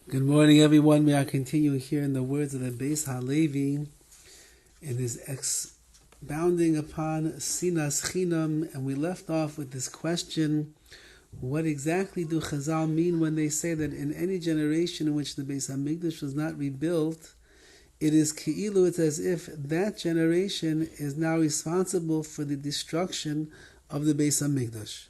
Good morning, everyone. We are continuing here in the words of the Beis Halevi in his expounding upon Sinas Chinam, and we left off with this question: what exactly do Chazal mean when they say that in any generation in which the Beis Hamikdash was not rebuilt, it is ki'ilu, it's as if that generation is now responsible for the destruction of the Beis Hamikdash.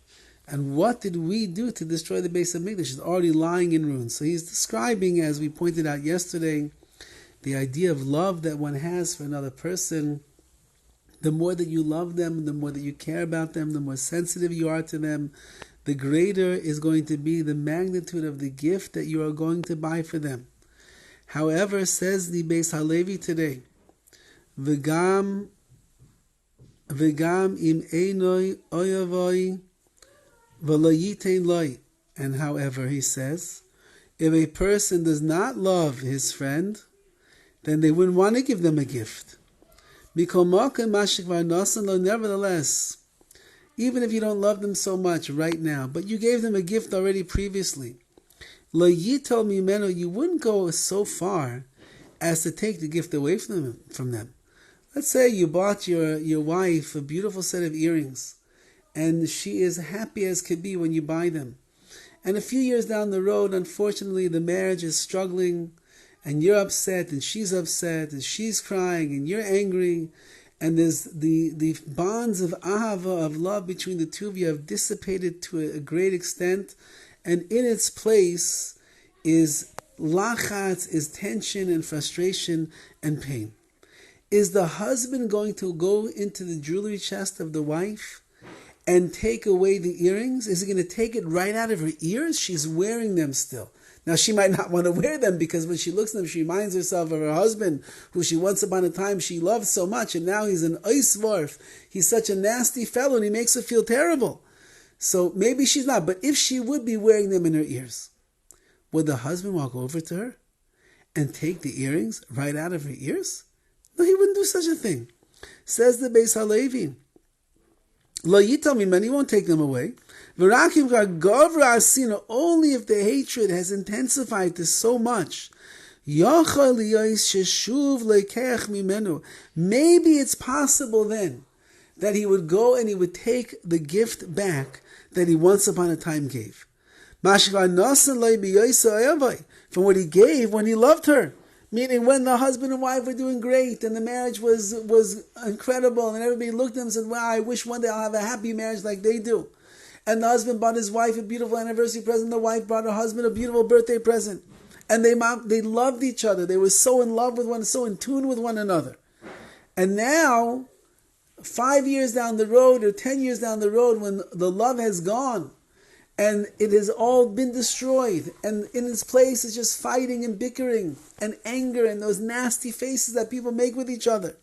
And what did we do to destroy the Beis Hamikdash? It's already lying in ruins. So he's describing, as we pointed out yesterday, the idea of love that one has for another person. The more that you love them, the more that you care about them, the more sensitive you are to them, the greater is going to be the magnitude of the gift that you are going to buy for them. However, says the Beis Halevi today, V'gam im einoi oyavoi and however, he says, if a person does not love his friend, then they wouldn't want to give them a gift. Nevertheless, even if you don't love them so much right now, but you gave them a gift already previously, you wouldn't go so far as to take the gift away from them. Let's say you bought your wife a beautiful set of earrings, and she is happy as could be when you buy them. And a few years down the road, unfortunately, the marriage is struggling, and you're upset, and she's upset, and she's crying, and you're angry, and there's the bonds of ahava, of love between the two of you have dissipated to a great extent, and in its place is lachatz, is tension and frustration and pain. Is the husband going to go into the jewelry chest of the wife and take away the earrings? Is he going to take it right out of her ears? She's wearing them still. Now, she might not want to wear them because when she looks at them, she reminds herself of her husband, who she once upon a time she loved so much, and now he's an oisvorf. He's such a nasty fellow, and he makes her feel terrible. So maybe she's not, but if she would be wearing them in her ears, would the husband walk over to her and take the earrings right out of her ears? No, he wouldn't do such a thing. Says the Beis Halevi, Lo yital mimeni, he won't take them away. Only if the hatred has intensified to so much. Maybe it's possible then that he would go and he would take the gift back that he once upon a time gave. From what he gave when he loved her. Meaning when the husband and wife were doing great and the marriage was incredible and everybody looked at them and said, wow, I wish one day I'll have a happy marriage like they do. And the husband bought his wife a beautiful anniversary present. The wife brought her husband a beautiful birthday present. And they loved each other. They were so in love with one, so in tune with one another. And now, 5 years down the road or 10 years down the road, when the love has gone, and it has all been destroyed, and in its place is just fighting and bickering and anger and those nasty faces that people make with each other.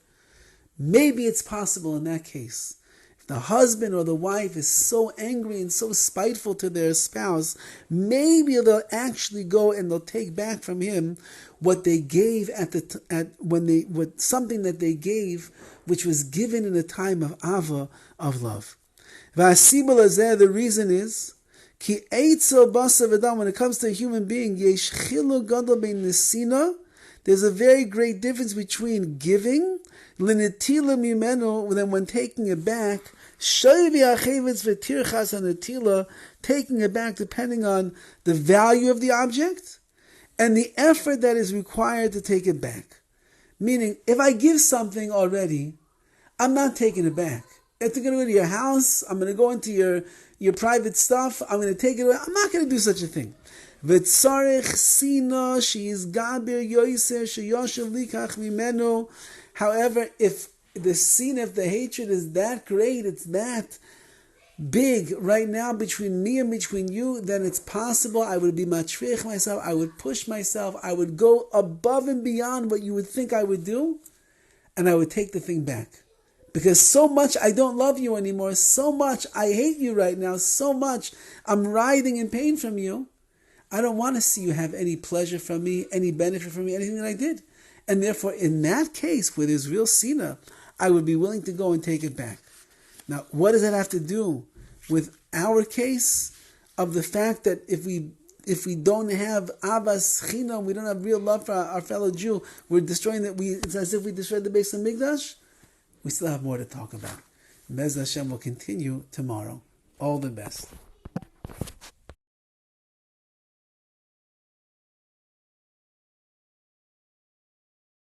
Maybe it's possible in that case, if the husband or the wife is so angry and so spiteful to their spouse, maybe they'll actually go and they'll take back from him what they gave something that they gave, which was given in a time of ava, of love. The reason is, when it comes to a human being, there's a very great difference between giving, than when taking it back, taking it back depending on the value of the object and the effort that is required to take it back. Meaning, if I give something already, I'm not taking it back. If you're going to go to your house, I'm going to go into your private stuff, I'm going to take it away. I'm not going to do such a thing. However, if the hatred is that great, it's that big right now between me and between you, then it's possible I would be matrich myself, I would push myself, I would go above and beyond what you would think I would do, and I would take the thing back. Because so much I don't love you anymore, so much I hate you right now, so much I'm writhing in pain from you. I don't want to see you have any pleasure from me, any benefit from me, anything that I did. And therefore, in that case, where there's real sina, I would be willing to go and take it back. Now, what does that have to do with our case of the fact that if we if we don't have Avas Chinam, we don't have real love for our fellow Jew, we're destroying that. It's as if we destroyed the base of Mikdash. We still have more to talk about. Bez Hashem will continue tomorrow. All the best.